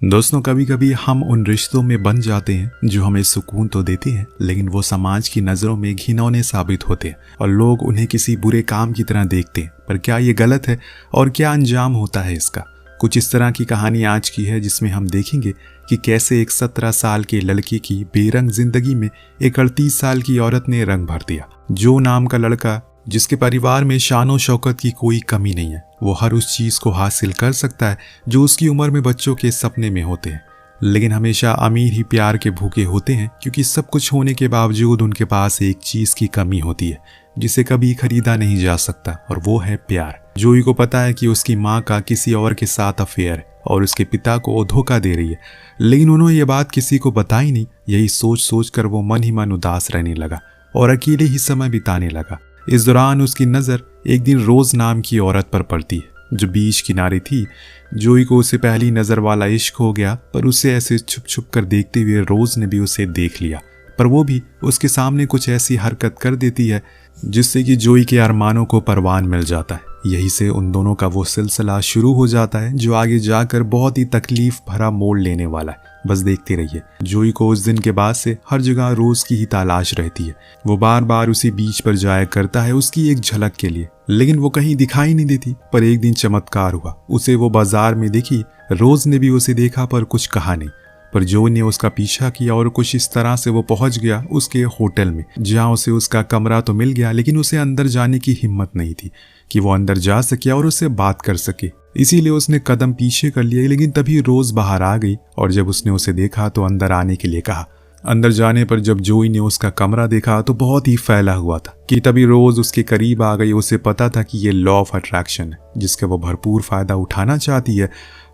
दोस्तों, कभी कभी हम उन रिश्तों में बन जाते हैं जो हमें सुकून तो देती हैं, लेकिन वो समाज की नज़रों में घिनौने साबित होते हैं और लोग उन्हें किसी बुरे काम की तरह देखते हैं। पर क्या ये गलत है और क्या अंजाम होता है इसका? कुछ इस तरह की कहानी आज की है जिसमें हम देखेंगे कि कैसे एक 17 साल के लड़के की बेरंग जिंदगी में एक 38 साल की औरत ने रंग भर दिया। जो नाम का लड़का, जिसके परिवार में शानो शौकत की कोई कमी नहीं है, वो हर उस चीज को हासिल कर सकता है जो उसकी उम्र में बच्चों के सपने में होते हैं। लेकिन हमेशा अमीर ही प्यार के भूखे होते हैं, क्योंकि सब कुछ होने के बावजूद उनके पास एक चीज की कमी होती है जिसे कभी खरीदा नहीं जा सकता, और वो है प्यार। जोई को पता है कि उसकी माँ का किसी और के साथ अफेयर है और उसके पिता को वो धोखा दे रही है, लेकिन उन्होंने ये बात किसी को बताई नहीं। यही सोच सोच कर वो मन ही मन उदास रहने लगा और अकेले ही समय बिताने लगा। इस दौरान उसकी नज़र एक दिन रोज नाम की औरत पर पड़ती है जो बीच किनारे थी। जोई को उसे पहली नज़र वाला इश्क हो गया, पर उसे ऐसे छुप छुप कर देखते हुए रोज ने भी उसे देख लिया, पर वो भी उसके सामने कुछ ऐसी हरकत कर देती है जिससे कि जोई के अरमानों को परवान मिल जाता है। यही से उन दोनों का वो सिलसिला शुरू हो जाता है जो आगे जाकर बहुत ही तकलीफ भरा मोड़ लेने वाला है। बस देखते रहिए। जोई को उस दिन के बाद से हर जगह रोज की ही तलाश रहती है। वो बार बार उसी बीच पर जाया करता है उसकी एक झलक के लिए, लेकिन वो कहीं दिखाई नहीं देती। पर एक दिन चमत्कार हुआ, उसे वो बाजार में दिखी। रोज ने भी उसे देखा पर कुछ कहा नहीं, पर जोई ने उसका पीछा किया और कुछ इस तरह से वो पहुंच गया उसके होटल में, जहां उसे उसका कमरा तो मिल गया, लेकिन उसे अंदर जाने की हिम्मत नहीं थी कि वो अंदर जा सके और उससे बात कर सके। इसीलिए उसने कदम पीछे कर लिए, लेकिन तभी रोज बाहर आ गई और जब उसने उसे देखा तो अंदर आने के लिए कहा। अंदर जाने पर जब जोई ने उसका कमरा देखा तो बहुत ही फैला हुआ था कि तभी रोज उसके करीब आ गई। उसे पता था कि ये लॉ ऑफ अट्रैक्शन है जिसका वो भरपूर फायदा उठाना चाहती है,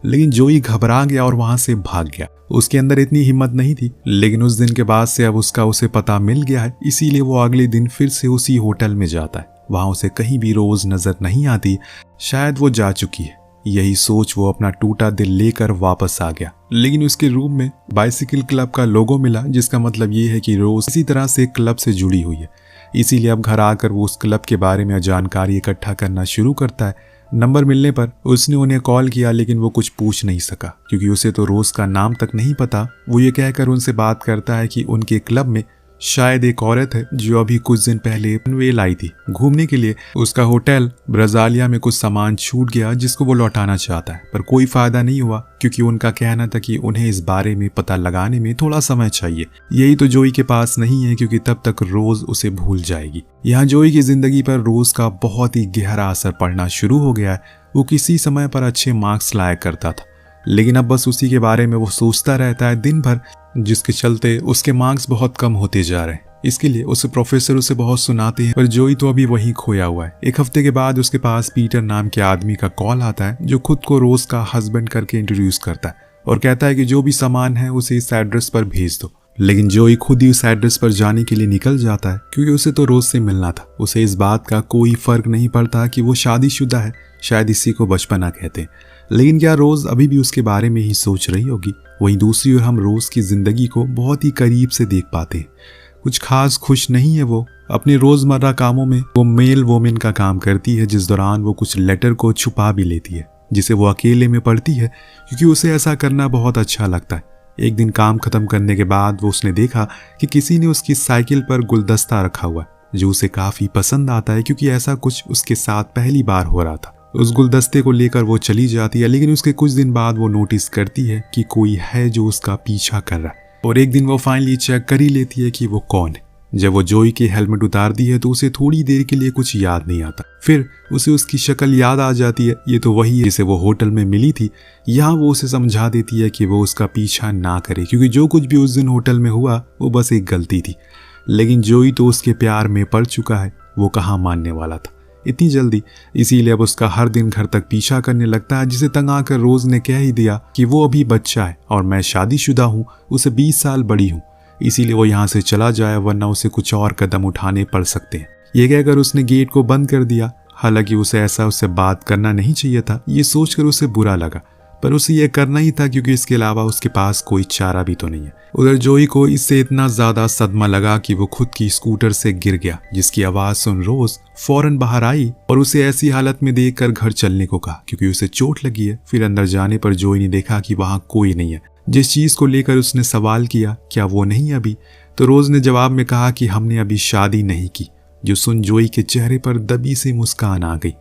लेकिन जोई घबरा गया और वहां से भाग गया। उसके अंदर इतनी हिम्मत नहीं थी, लेकिन उस दिन के बाद से अब उसका उसे पता मिल गया है, इसीलिए वो अगले दिन फिर से उसी होटल में जाता है। वहां उसे कहीं भी रोज नजर नहीं आती, शायद वो जा चुकी है। यही सोच वो अपना टूटा दिल लेकर वापस आ गया, लेकिन उसके रूम में बाइसिकल क्लब का लोगो मिला, जिसका मतलब ये है कि रोज इसी तरह से क्लब से जुड़ी हुई है। इसीलिए अब घर आकर वो उस क्लब के बारे में जानकारी इकट्ठा करना शुरू करता है। नंबर मिलने पर उसने उन्हें कॉल किया, लेकिन वो कुछ पूछ नहीं सका क्योंकि उसे तो रोज का नाम तक नहीं पता। वो ये कहकर उनसे बात करता है कि उनके क्लब में शायद एक औरत है जो अभी कुछ दिन पहले पनवेल आई थी घूमने के लिए। उसका होटल ब्राज़ालिया में कुछ सामान छूट गया जिसको वो लौटाना चाहता है, पर कोई फायदा नहीं हुआ क्योंकि उनका कहना था कि उन्हें इस बारे में पता लगाने में थोड़ा समय चाहिए। यही तो जोई के पास नहीं है, क्योंकि तब तक रोज उसे भूल जाएगी। यहाँ जोई की जिंदगी पर रोज का बहुत ही गहरा असर पड़ना शुरू हो गया है। वो किसी समय पर अच्छे मार्क्स लाया करता था, लेकिन अब बस उसी के बारे में वो सोचता रहता है दिन भर, जिसके चलते उसके मार्क्स बहुत कम होते जा रहे हैं। इसके लिए उसे प्रोफेसर उसे बहुत सुनाते हैं, पर जोई तो अभी वहीं खोया हुआ है। एक हफ्ते के बाद उसके पास पीटर नाम के आदमी का कॉल आता है जो खुद को रोज का हस्बैंड करके इंट्रोड्यूस करता है और कहता है कि जो भी सामान है उसे इस एड्रेस पर भेज दो। लेकिन जोई खुद ही उस एड्रेस पर जाने के लिए निकल जाता है, क्योंकि उसे तो रोज से मिलना था। उसे इस बात का कोई फर्क नहीं पड़ता कि वो शादीशुदा है, शायद इसी को बचपना कहते हैं। लेकिन क्या रोज अभी भी उसके बारे में ही सोच रही होगी? वहीं दूसरी ओर हम रोज की जिंदगी को बहुत ही करीब से देख पाते हैं। कुछ खास खुश नहीं है वो अपने रोजमर्रा कामों में। वो मेल वोमेन का काम करती है, जिस दौरान वो कुछ लेटर को छुपा भी लेती है जिसे वो अकेले में पढ़ती है, क्योंकि उसे ऐसा करना बहुत अच्छा लगता है। एक दिन काम खत्म करने के बाद वो उसने देखा कि किसी ने उसकी साइकिल पर गुलदस्ता रखा हुआ जो उसे काफी पसंद आता है, क्योंकि ऐसा कुछ उसके साथ पहली बार हो रहा था। उस गुलदस्ते को लेकर वो चली जाती है, लेकिन उसके कुछ दिन बाद वो नोटिस करती है कि कोई है जो उसका पीछा कर रहा है, और एक दिन वो फाइनली चेक कर ही लेती है कि वो कौन है। जब वो जोई की हेलमेट उतारती है तो उसे थोड़ी देर के लिए कुछ याद नहीं आता, फिर उसे उसकी शक्ल याद आ जाती है। ये तो वही है जिसे वो होटल में मिली थी। यहाँ वो उसे समझा देती है कि वो उसका पीछा ना करे, क्योंकि जो कुछ भी उस दिन होटल में हुआ वो बस एक गलती थी। लेकिन जोई तो उसके प्यार में पड़ चुका है, वो कहाँ मानने वाला था इतनी जल्दी। इसीलिए अब उसका हर दिन घर तक पीछा करने लगता है, जिसे तंग आकर रोज ने कह ही दिया कि वो अभी बच्चा है और मैं शादीशुदा हूँ, उसे 20 साल बड़ी हूँ। इसीलिए वो यहाँ से चला जाए, वरना उसे कुछ और कदम उठाने पड़ सकते हैं। ये कहकर उसने गेट को बंद कर दिया। हालांकि उसे ऐसा उससे बात करना नहीं चाहिए था, ये सोचकर उसे बुरा लगा, पर उसे ये करना ही था क्योंकि इसके अलावा उसके पास कोई चारा भी तो नहीं है। उधर जोई को इससे इतना ज्यादा सदमा लगा कि वो खुद की स्कूटर से गिर गया, जिसकी आवाज सुन रोज फौरन बाहर आई और उसे ऐसी हालत में देखकर घर चलने को कहा क्योंकि उसे चोट लगी है। फिर अंदर जाने पर जोई ने देखा कि वहां कोई नहीं है। जिस चीज को लेकर उसने सवाल किया, क्या वो नहीं अभी, तो रोज ने जवाब में कहा कि हमने अभी शादी नहीं की। जो सुन जोई के चेहरे पर दबी सी मुस्कान आ गई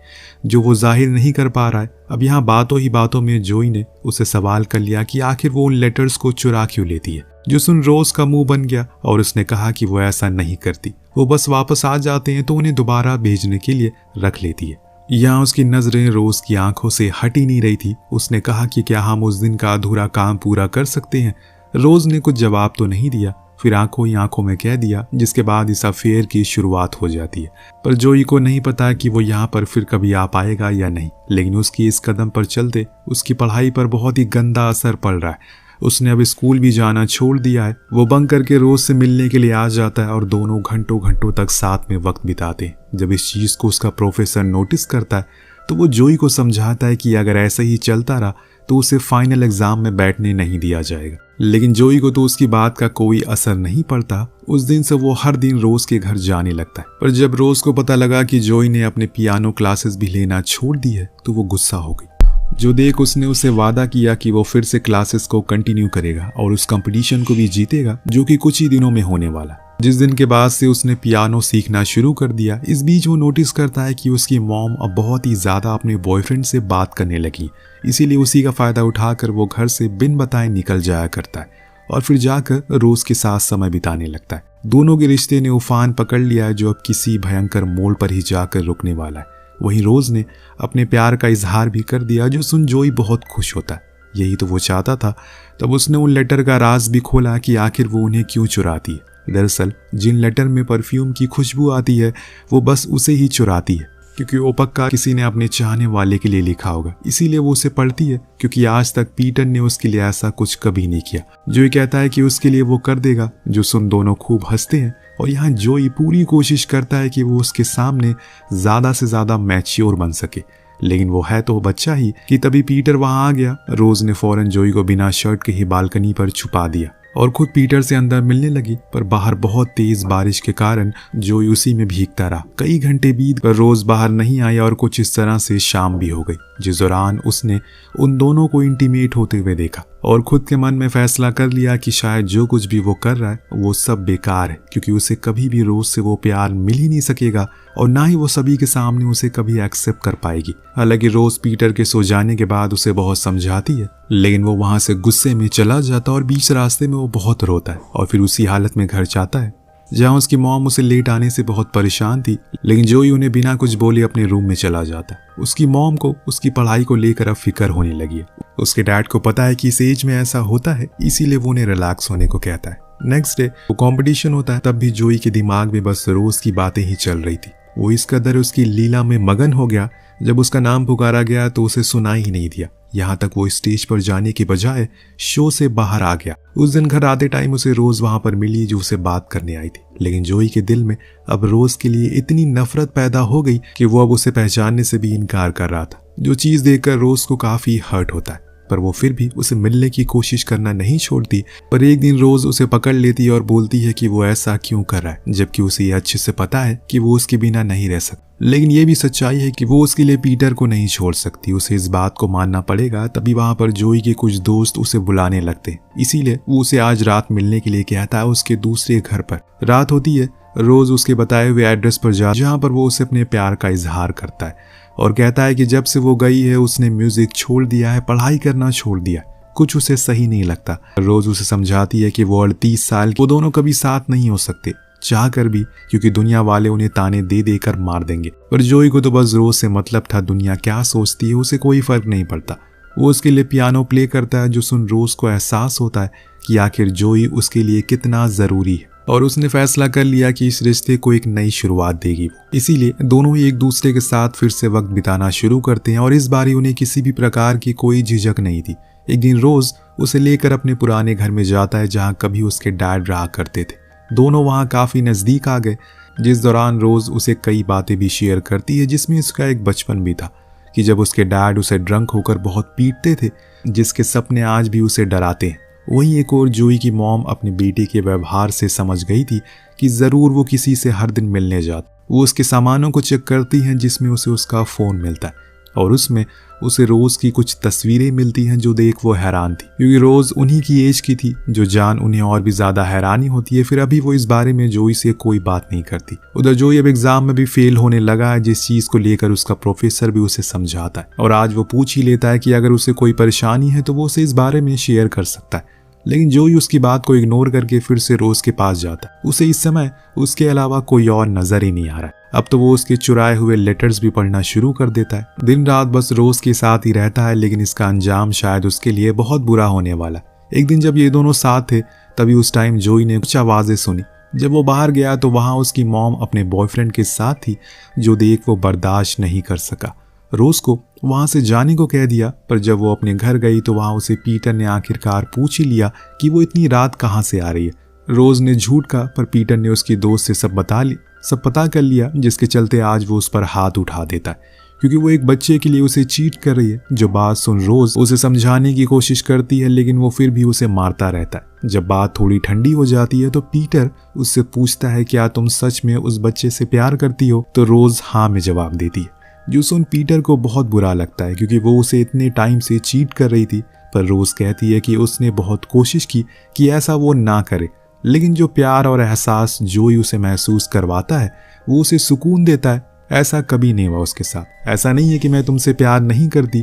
जो वो जाहिर नहीं कर पा रहा है। अब यहाँ बातों ही बातों में जोई ने उसे सवाल कर लिया कि आखिर वो उन लेटर्स को चुरा क्यों लेती है। जो सुन रोज का मुंह बन गया और उसने कहा कि वो ऐसा नहीं करती, वो बस वापस आ जाते हैं तो उन्हें दोबारा भेजने के लिए रख लेती है। यहाँ उसकी नजरें रोज की आंखों से हट ही नहीं रही थी। उसने कहा कि क्या हम उस दिन का अधूरा काम पूरा कर सकते हैं। रोज ने कुछ जवाब तो नहीं दिया, फिर आंखों ही आंखों में कह दिया, जिसके बाद इस अफेयर की शुरुआत हो जाती है। पर जोई को नहीं पता कि वो यहाँ पर फिर कभी आ पाएगा या नहीं, लेकिन उसकी इस कदम पर चलते उसकी पढ़ाई पर बहुत ही गंदा असर पड़ रहा है। उसने अब स्कूल भी जाना छोड़ दिया है। वो बंक करके रोज से मिलने के लिए आ जाता है और दोनों घंटों घंटों तक साथ में वक्त बिताते हैं। जब इस चीज को उसका प्रोफेसर नोटिस करता है तो वो जोई को समझाता है कि अगर ऐसे ही चलता रहा तो उसे फाइनल एग्जाम में बैठने नहीं दिया जाएगा। लेकिन जोई को तो उसकी बात का कोई असर नहीं पड़ता। उस दिन से वो हर दिन रोज के घर जाने लगता है। पर जब रोज को पता लगा कि जोई ने अपने पियानो क्लासेस भी लेना छोड़ दी है तो वो गुस्सा हो गई। जो देख उसने उसे वादा किया कि वो फिर से क्लासेस को कंटिन्यू करेगा और उस कंपटीशन को भी जीतेगा जो कि कुछ ही दिनों में होने वाला। जिस दिन के बाद से उसने पियानो सीखना शुरू कर दिया। इस बीच वो नोटिस करता है कि उसकी मॉम अब बहुत ही ज्यादा अपने बॉयफ्रेंड से बात करने लगी, इसीलिए उसी का फायदा उठाकर वो घर से बिन बताए निकल जाया करता है और फिर जाकर रोज के साथ समय बिताने लगता है। दोनों के रिश्ते ने उफान पकड़ लिया है जो अब किसी भयंकर मोड़ पर ही जाकर रुकने वाला है। वहीं रोज ने अपने प्यार का इजहार भी कर दिया जो सुन जोई बहुत खुश होता है। यही तो वो चाहता था। तब उसने उन लेटर का राज भी खोला कि आखिर वो उन्हें क्यों चुराती है। दरअसल जिन लेटर में परफ्यूम की खुशबू आती है वो बस उसे ही चुराती है क्योंकि वो पक्का किसी ने अपने चाहने वाले के लिए लिखा होगा, इसीलिए वो उसे पढ़ती है क्योंकि आज तक पीटर ने उसके लिए ऐसा कुछ कभी नहीं किया। जोई कहता है कि उसके लिए वो कर देगा। जो सुन दोनों खूब हंसते हैं और यहाँ जोई पूरी कोशिश करता है कि वो उसके सामने ज्यादा से ज्यादा मैच्योर बन सके, लेकिन वो है तो बच्चा ही कि तभी पीटर वहां आ गया। रोज ने फौरन जोई को बिना शर्ट के ही बालकनी पर छुपा दिया और खुद पीटर से अंदर मिलने लगी। पर बाहर बहुत तेज बारिश के कारण जोई उसी में भीगता रहा। कई घंटे बीत पर रोज बाहर नहीं आई और कुछ इस तरह से शाम भी हो गई, जिस दौरान उसने उन दोनों को इंटीमेट होते हुए देखा और खुद के मन में फैसला कर लिया कि शायद जो कुछ भी वो कर रहा है वो सब बेकार है क्योंकि उसे कभी भी रोज से वो प्यार मिल ही नहीं सकेगा और ना ही वो सभी के सामने उसे कभी एक्सेप्ट कर पाएगी। हालांकि रोज पीटर के सो जाने के बाद उसे बहुत समझाती है, लेकिन वो वहां से गुस्से में चला जाता और बीच रास्ते में वो बहुत रोता है और फिर उसी हालत में घर जाता है जहां उसकी मॉम उसे लेट आने से बहुत परेशान थी। लेकिन जोई उन्हें बिना कुछ बोले अपने रूम में चला जाता है। उसकी मॉम को उसकी पढ़ाई को लेकर अब फिक्र होने लगी है। उसके डैड को पता है कि इस एज में ऐसा होता है, इसीलिए वो उन्हें रिलैक्स होने को कहता है। नेक्स्ट डे वो कंपटीशन होता है। तब भी जोई के दिमाग में बस रोज की बातें ही चल रही थी। वो इस कदर उसकी लीला में मगन हो गया, जब उसका नाम पुकारा गया तो उसे सुनाई ही नहीं दिया। यहाँ तक वो स्टेज पर जाने के बजाय शो से बाहर आ गया। उस दिन घर आते टाइम उसे रोज वहां पर मिली जो उसे बात करने आई थी, लेकिन जोई के दिल में अब रोज के लिए इतनी नफरत पैदा हो गई कि वो अब उसे पहचानने से भी इनकार कर रहा था। जो चीज देखकर रोज को काफी हर्ट होता है, पर वो फिर भी उसे मिलने की कोशिश करना नहीं छोड़ती। पर एक दिन रोज उसे पकड़ लेती है और बोलती है कि वो ऐसा क्यों कर रहा है, जबकि उसे ये अच्छे से पता है कि वो उसके बिना नहीं रह सकता। लेकिन ये भी सच्चाई है कि वो उसके लिए पीटर को नहीं छोड़ सकती। उसे इस बात को मानना पड़ेगा। तभी वहां पर जोई के कुछ दोस्त उसे बुलाने लगते, इसीलिए वो उसे आज रात मिलने के लिए कहता है उसके दूसरे घर पर। रात होती है। रोज उसके बताए हुए एड्रेस पर जहाँ पर वो उसे अपने प्यार का इजहार करता है और कहता है कि जब से वो गई है उसने म्यूजिक छोड़ दिया है, पढ़ाई करना छोड़ दिया, कुछ उसे सही नहीं लगता। रोज उसे समझाती है कि वो 38 साल वो दोनों कभी साथ नहीं हो सकते, चाह कर भी, क्योंकि दुनिया वाले उन्हें ताने दे देकर मार देंगे। पर जोई को तो बस रोज से मतलब था, दुनिया क्या सोचती है उसे कोई फर्क नहीं पड़ता। वो उसके लिए पियानो प्ले करता है, जो सुन रोज को एहसास होता है कि आखिर जोई उसके लिए कितना जरूरी है और उसने फैसला कर लिया कि इस रिश्ते को एक नई शुरुआत देगी। इसीलिए दोनों ही एक दूसरे के साथ फिर से वक्त बिताना शुरू करते हैं और इस बार उन्हें किसी भी प्रकार की कोई झिझक नहीं थी। एक दिन रोज उसे लेकर अपने पुराने घर में जाता है जहाँ कभी उसके डैड रहा करते थे। दोनों वहाँ काफी नजदीक आ गए, जिस दौरान रोज उसे कई बातें भी शेयर करती है जिसमें उसका एक बचपन भी था। कि जब उसके डैड उसे ड्रंक होकर बहुत पीटते थे, जिसके सपने आज भी उसे डराते हैं। वहीं एक और जोई की मॉम अपने बेटे के व्यवहार से समझ गई थी कि ज़रूर वो किसी से हर दिन मिलने जाता। वो उसके सामानों को चेक करती हैं, जिसमें उसे उसका फ़ोन मिलता है और उसमें उसे रोज़ की कुछ तस्वीरें मिलती हैं जो देख वो हैरान थी, क्योंकि रोज़ उन्हीं की एज की थी। जो जान उन्हें और भी ज़्यादा हैरानी होती है। फिर अभी वो इस बारे में जोई से कोई बात नहीं करती। उधर जोई अब एग्ज़ाम में भी फेल होने लगा है, जिस चीज़ को लेकर उसका प्रोफेसर भी उसे समझाता है और आज वो पूछ ही लेता है कि अगर उसे कोई परेशानी है तो वो उसे इस बारे में शेयर कर सकता है। लेकिन जोई उसकी बात को इग्नोर करके फिर से रोज के पास जाता है। उसे इस समय उसके अलावा कोई और नजर ही नहीं आ रहा है। अब तो वो उसके चुराए हुए लेटर्स भी पढ़ना शुरू कर देता है। दिन रात बस रोज के साथ ही रहता है, लेकिन इसका अंजाम शायद उसके लिए बहुत बुरा होने वाला। एक दिन जब ये दोनों साथ थे, तभी उस टाइम जोई ने कुछ आवाजें सुनी। जब वो बाहर गया तो वहां उसकी मॉम अपने बॉयफ्रेंड के साथ थी, जो देख वो बर्दाश्त नहीं कर सका। रोज को वहां से जाने को कह दिया, पर जब वो अपने घर गई तो वहां उसे पीटर ने आखिरकार पूछ ही लिया कि वो इतनी रात कहां से आ रही है। रोज ने झूठ कहा, पर पीटर ने उसकी दोस्त से सब पता कर लिया, जिसके चलते आज वो उस पर हाथ उठा देता है, क्योंकि वो एक बच्चे के लिए उसे चीट कर रही है। जो बात सुन रोज उसे समझाने की कोशिश करती है, लेकिन वो फिर भी उसे मारता रहता है। जब बात थोड़ी ठंडी हो जाती है तो पीटर उससे पूछता है, क्या तुम सच में उस बच्चे से प्यार करती हो? तो रोज हाँ में जवाब देती है, जो सुन पीटर को बहुत बुरा लगता है, क्योंकि वो उसे इतने टाइम से चीट कर रही थी। पर रोज कहती है कि उसने बहुत कोशिश की कि ऐसा वो ना करे, लेकिन जो प्यार और एहसास जोई उसे महसूस करवाता है वो उसे सुकून देता है। ऐसा कभी नहीं हुआ उसके साथ। ऐसा नहीं है कि मैं तुमसे प्यार नहीं करती,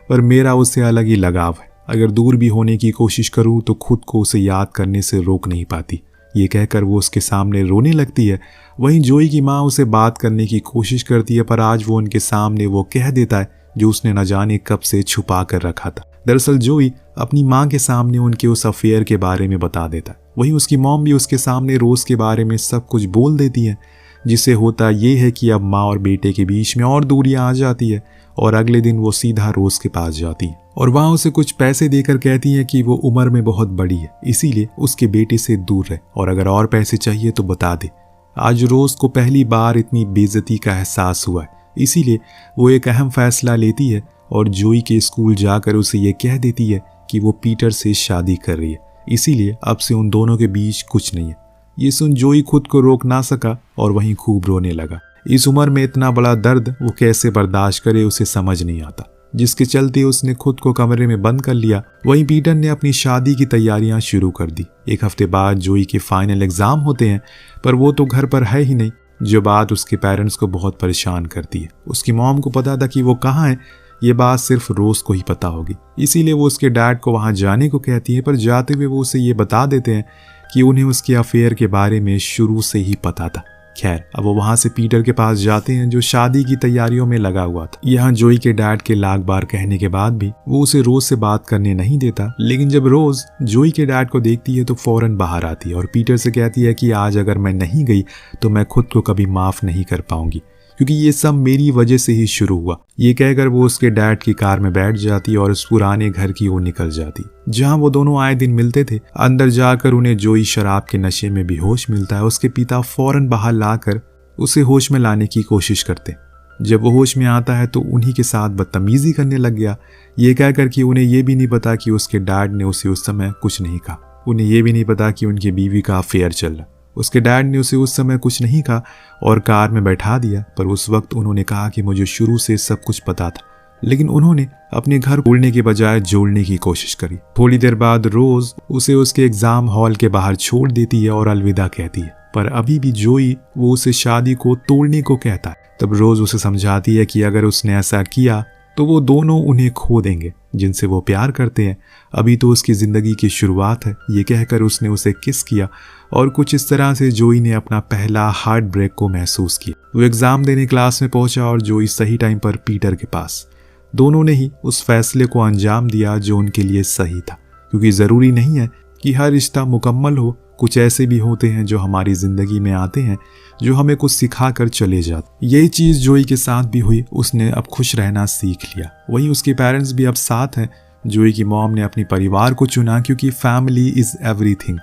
पर मेरा उससे अलग ही लगाव है। अगर दूर भी होने की कोशिश करूं तो खुद को उसे याद करने से रोक नहीं पाती। ये कहकर वो उसके सामने रोने लगती है। वहीं जोई की माँ उसे बात करने की कोशिश करती है, पर आज वो उनके सामने वो कह देता है जो उसने न जाने कब से छुपा कर रखा था। दरअसल जोई अपनी माँ के सामने उनके उस अफेयर के बारे में बता देता है। वहीं उसकी मॉम भी उसके सामने रोज के बारे में सब कुछ बोल देती है, जिससे होता ये है कि अब माँ और बेटे के बीच में और दूरियां आ जाती है और अगले दिन वो सीधा रोज के पास जाती है और वहां उसे कुछ पैसे देकर कहती है कि वो उम्र में बहुत बड़ी है, इसीलिए उसके बेटे से दूर रहे और अगर और पैसे चाहिए तो बता दे। आज रोज को पहली बार इतनी बेइज्जती का एहसास हुआ है, इसीलिए वो एक अहम फैसला लेती है और जोई के स्कूल जाकर उसे ये कह देती है कि वो पीटर से शादी कर रही है, इसीलिए अब से उन दोनों के बीच कुछ नहीं है। ये सुन जोई खुद को रोक ना सका और वहीं खूब रोने लगा। इस उम्र में इतना बड़ा दर्द वो कैसे बर्दाश्त करे उसे समझ नहीं आता, जिसके चलते उसने खुद को कमरे में बंद कर लिया। वहीं पीटर ने अपनी शादी की तैयारियां शुरू कर दी। एक हफ्ते बाद जोई के फाइनल एग्जाम होते हैं, पर वो तो घर पर है ही नहीं, जो बात उसके पेरेंट्स को बहुत परेशान करती है। उसकी मॉम को पता था कि वो कहाँ है, ये बात सिर्फ रोज को ही पता होगी, इसीलिए वो उसके डैड को वहां जाने को कहती है। पर जाते हुए वो उसे ये बता देते हैं कि उन्हें उसके अफेयर के बारे में शुरू से ही पता था। खैर, अब वो वहां से पीटर के पास जाते हैं, जो शादी की तैयारियों में लगा हुआ था। यहाँ जोई के डैड के लाख बार कहने के बाद भी वो उसे रोज से बात करने नहीं देता, लेकिन जब रोज जोई के डैड को देखती है तो फौरन बाहर आती है और पीटर से कहती है कि आज अगर मैं नहीं गई तो मैं खुद को कभी माफ नहीं कर पाऊंगी, क्योंकि ये सब मेरी वजह से ही शुरू हुआ। ये कहकर वो उसके डैड की कार में बैठ जाती और उस पुराने घर की ओर निकल जाती जहां वो दोनों आए दिन मिलते थे। अंदर जाकर उन्हें जोई शराब के नशे में बेहोश मिलता है। उसके पिता फौरन बाहर लाकर उसे होश में लाने की कोशिश करते। जब वो होश में आता है तो उन्हीं के साथ बदतमीजी करने लग गया, ये कहकर कि उन्हें ये भी नहीं पता कि उसके डैड ने उसे उस समय कुछ नहीं कहा। उन्हें ये भी नहीं पता कि उनकी बीवी का अफेयर चल रहा। उसके डैड ने उसे उस समय कुछ नहीं कहा और कार में बैठा दिया, पर उस वक्त उन्होंने कहा कि मुझे शुरू से सब कुछ पता था, लेकिन उन्होंने अपने घर तोड़ने के बजाय जोड़ने की कोशिश करी। थोड़ी देर बाद रोज उसे उसके एग्जाम हॉल के बाहर छोड़ देती है और अलविदा कहती है, पर अभी भी जोई वो उसे शादी को तोड़ने को कहता है। तब रोज उसे समझाती है कि अगर उसने ऐसा किया तो वो दोनों उन्हें खो देंगे जिनसे वो प्यार करते हैं। अभी तो उसकी जिंदगी की शुरुआत है। ये कहकर उसने उसे किस किया और कुछ इस तरह से जोई ने अपना पहला हार्ट ब्रेक को महसूस किया। वो एग्जाम देने क्लास में पहुंचा और जोई सही टाइम पर पीटर के पास। दोनों ने ही उस फैसले को अंजाम दिया जो उनके लिए सही था, क्योंकि जरूरी नहीं है कि हर रिश्ता मुकम्मल हो। कुछ ऐसे भी होते हैं जो हमारी जिंदगी में आते हैं, जो हमें कुछ सिखा कर चले जाते। यही चीज जोई के साथ भी हुई। उसने अब खुश रहना सीख लिया। वहीं उसके पेरेंट्स भी अब साथ हैं। जोई की मॉम ने अपने परिवार को चुना, क्योंकि फैमिली इज एवरीथिंग।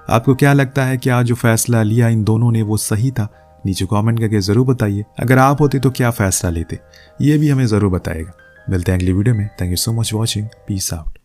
आपको क्या लगता है कि आज जो फैसला लिया इन दोनों ने वो सही था? नीचे कमेंट करके ज़रूर बताइए। अगर आप होते तो क्या फ़ैसला लेते, ये भी हमें ज़रूर बताएगा। मिलते हैं अगली वीडियो में। Thank you so much watching. Peace out.